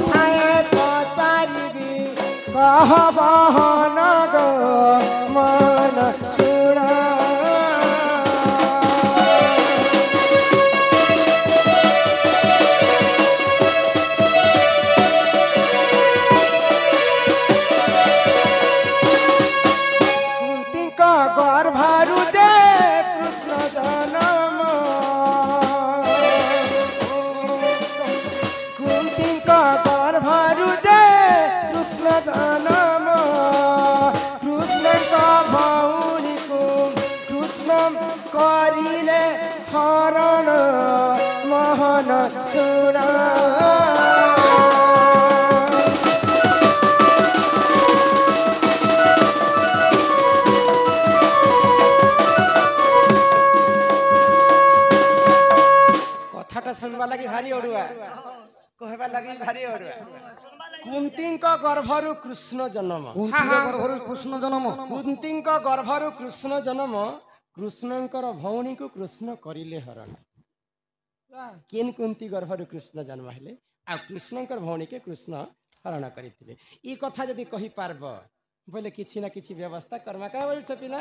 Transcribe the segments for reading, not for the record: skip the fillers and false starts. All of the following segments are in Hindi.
কথায় পচারিবি कहबहन गो मन सुना कुंती गर्भरु जे कृष्ण जन्म कुंती गर्भरु जे कृष्ण जन्म कृष्ण का भौणी को कृष्ण करिले हरण मोहन सुना कथाटा सुनवा लगी भारी ओडुआ कहबा लगी भारी ओडुआ कुंती गर्भरु कृष्ण जन्म गर्भरु कृष्ण जन्म कुंती गर्भरु कृष्ण जन्म कृष्णंकर भौणी को कृष्ण करिले हरण केन कुंती गर्भरु कृष्ण जन्म हेले आ कृष्णंकर भौणी के कृष्ण हरण करथिले ई कथा जदी कहि पारब बोले किछि ना किछि व्यवस्था कर्मा का बोल छपिला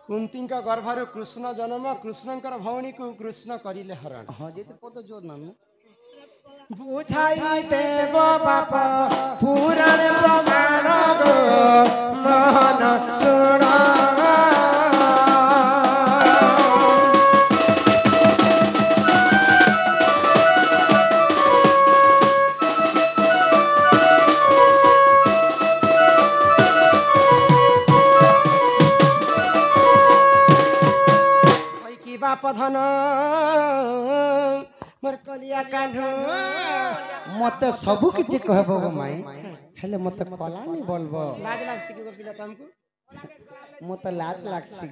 कुंती गर्भरु कृष्ण जन्म कृष्णंकर भौणी को कृष्ण करिले हरण हाँ जी पद जोर नाम बुझाई देव बाप पुराण प्रमाण गो मोहन सुना बाप धन मोर कलिया कान्हू मते सबु किछि कहबो गो माई हेले मते कला नि बोलबो लाज लागसी के पिला तुमको मते लाज लागसी ए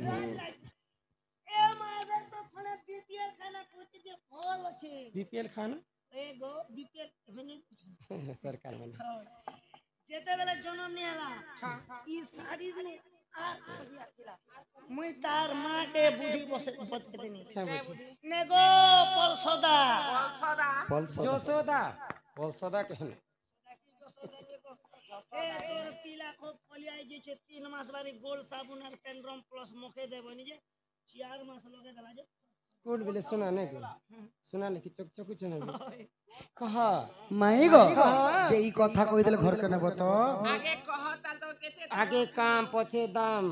मारे तो फने बीपीएल खाना कुछ जे फल अछि बीपीएल खाना ए गो बीपीएल भने सरकार वाला जेते बेले जन्म नि हला ई सारी ने मुई तार माँ के बुद्धि बते देनी ने गो पलसदा जोसोदा पलसदा कहने ए तोर पीला को पलियाई जे छे 3 मास बारी गोल साबुन और पेंड्रम प्लस मुखे देबनी जे 4 मास लगे दला जे कोड बिले सुना ने के सुना ले कि चक चक चने कहा माई गो जे ई कथा कहि देले घर के नेबो तो आगे कह ताल तो केते आगे काम पछे दाम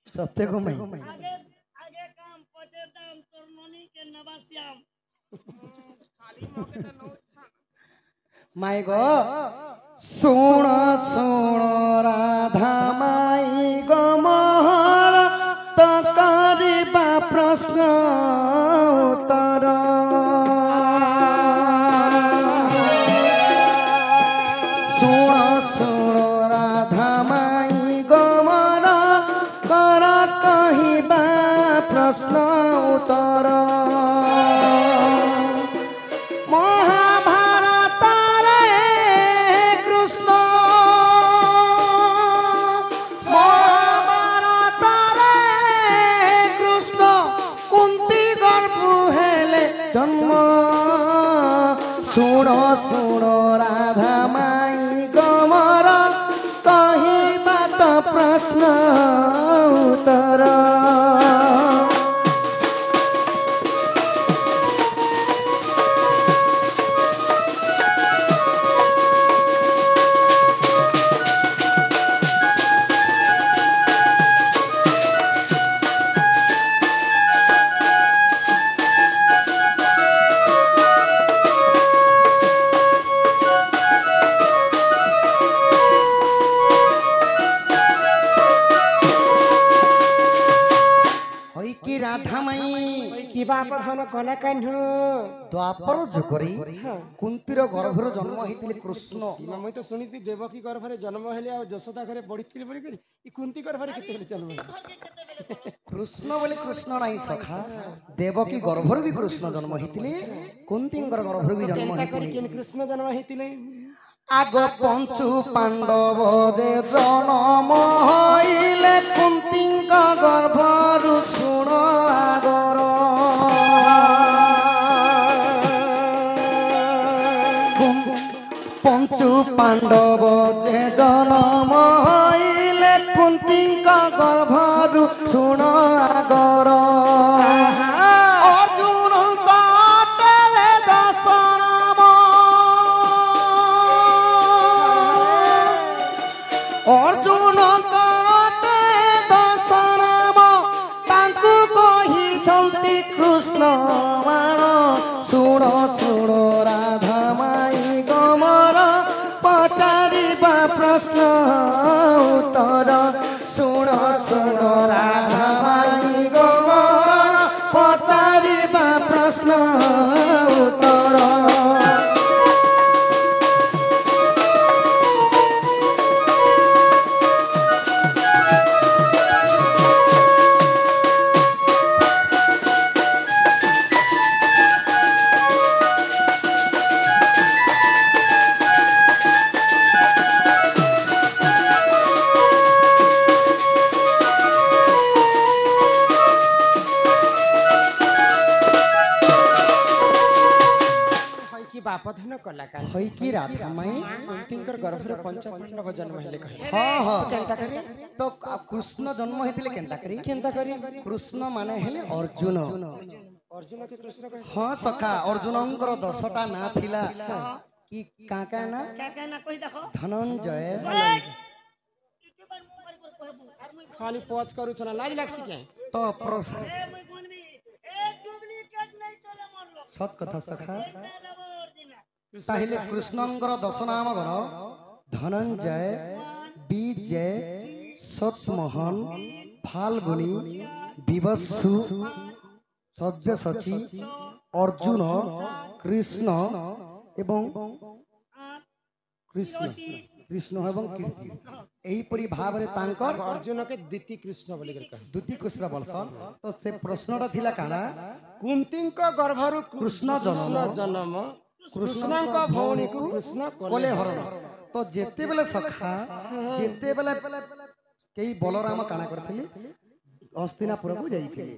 सत्य गो माई आगे काम पछे दाम तोर ननी के नवाश्याम खाली मौके तो नो माई गो सुण सुण राधा माई गो मोहर तो करिबा प्रश्न उत्तर सुण सुण राधा माई गो मोहर कर कहिबा प्रश्न उत्तर सुण सुण राधा माई गमर कहिबा तो प्रश्न उत्तर कला कान्हू द्वापर जुगरी कुंतीर गर्भर जन्म होइतिले कृष्ण मैं तो सुनीति देवकी गर्भरे जन्म हेले आ यशोदा घरे बढ़ी बोली करी ई कुंती गर्भरे केते जन्म कृष्ण बोले कृष्ण नाही सखा देवकी गर्भर भी कृष्ण जन्म होइतिले कुंतींगर गर्भर भी जन्म होइतिले कृष्ण जन्म होइतिले আগ পঞ্চু পাণ্ডব যে জনম হইলে কুন্তিঙ্ক গর্ভরু শুণ আগর পঞ্চু পাণ্ডব যে জনম হইলে কুন্তিঙ্ক গর্ভরু শুণ আগর অর্জুন কাটে দশরাম তাଙ୍କୁ কহিଛନ୍ତି কৃষ্ণ মান শুণ শুণ রাধা মাই গমর পচারিবা প্রশ্ন উত্তর শুণ শুণ রাধা মাই গমর পচারিবা প্রশ্ন উত্তর बापधन कला का होई की राधा माई कुंतींकर गर्भर पंचपांडव जन्म हेले कहे हाँ हाँ केनता करी तो कृष्ण जन्म हेतिले केनता करी केनता करी कृष्ण माने हेले अर्जुन अर्जुन के कृष्ण कहे हाँ सखा अर्जुनंकर 10टा ना थिला कि काका ना क्या ना कोई देखो धनंजय यूट्यूबर मोबाइल पर कहबू आर मुई खाली पॉज करू छना लाज लागसी के तो प्रश्न ए मुई कोनबी ए डुप्लीकेट नहीं चले मोर लोग सत कथा सखा ओरिजिनल ताहिले कृष्णंकर 10 नाम गण धनंजय विजय सतमोहन फाल्गुनी विवत्सु सव्यसाची अर्जुन कृष्ण एवं कृष्ण कृष्ण एवं कीर्ति एही परी भाव रे तांकर अर्जुन के द्वितीय कृष्ण बोले कहे द्वितीय कृष्ण बलसन तो से प्रश्नटा थिला काना कुंतींक गर्भर कृष्ण जन्म कृष्णଙ୍କ भौणी को कृष्ण कोले हरण तो जेते बेले सखा जेते बेले केई बलराम काना करथिले हस्तिनापुर को जाइथिले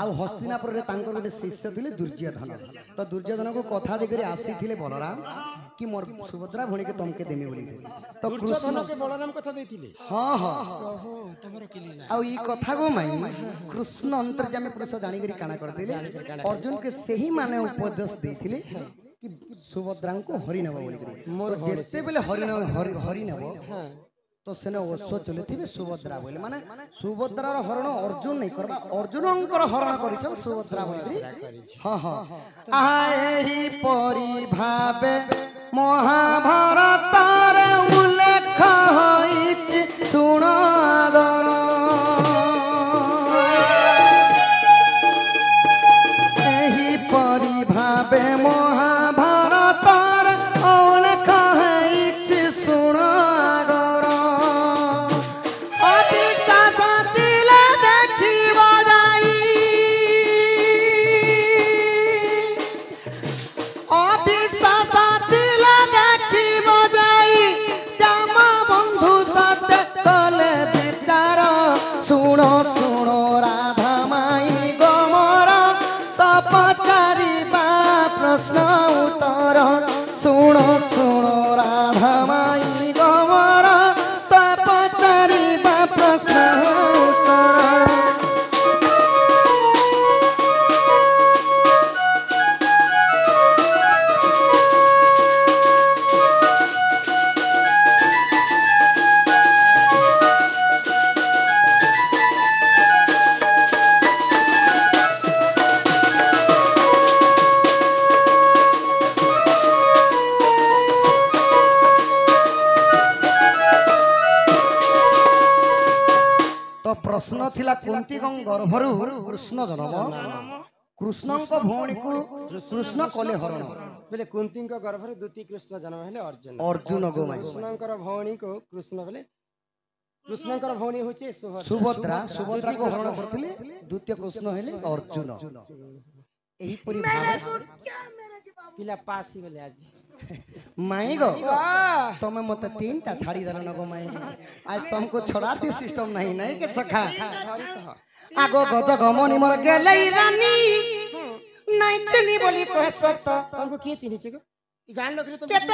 आ हस्तिनापुर रे तांकर गोटे शिष्य थिले दुर्योधन तो दुर्योधन को कथा दे करे आसीथिले बलराम कि मोर सुभद्रा भौणी के तमके देमे बोली तो दुर्योधन के बलराम कथा देथिले हां हां ओहो तमरो केली ना आ ई कथा को माई कृष्ण अंतर्यामी पुरुष जानि करी काना करथिले अर्जुन के सही माने उपदेश देथिले कि सुभद्रा को हरि नब बोली करी तो जेते बेले हरि नब तो सेने ओसो चलेथिबे सुभद्रा बोले माने सुभद्रार हरण अर्जुन नहीं करबा अर्जुनंकर हरण करिछन सुभद्रा बोली हां हां आहा एही परि भाबे महाभारत रे उल्लेख होइछि सुण आदर एही परि भाबे महाभारत रे उल्लेख होइछि सुण आदर अविश्वास दिले देखिब जाई अविश्वास दिले देखिब जाई श्याम बंधु सत्य कले विचार सुण सुण राधा माई गमर तपचारिबा प्रश्न उत्तर सुण सुण राधा माई गमर तपचारिबा प्रश्न उत्तर तो प्रश्न थिला कुंती गर्भरु कृष्ण जन्म कृष्णंक भौणी को कृष्ण कले हरण बोले कुंतींक गर्भर द्वितीय कृष्ण जन्म हेले अर्जुन अर्जुन गो माई कृष्णंकर भौणी को कृष्ण बोले कृष्णंकर भौणी होचे सुभद्रा सुभद्रा को हरण करथिले द्वितीय कृष्ण हेले अर्जुन एही परि भाव को क्या मेरे पिला पास ही गले आज माई गो वाह तुम मत तीन टा छाड़ी दल न गो माई आज तुमको छोड़ाती सिस्टम नहीं नहीं के सखा आगो गज गमनी मोर गेलै रानी नहीं चली बोली कह सत हमको के चिन्हि छ गो ई गान लखले तो केते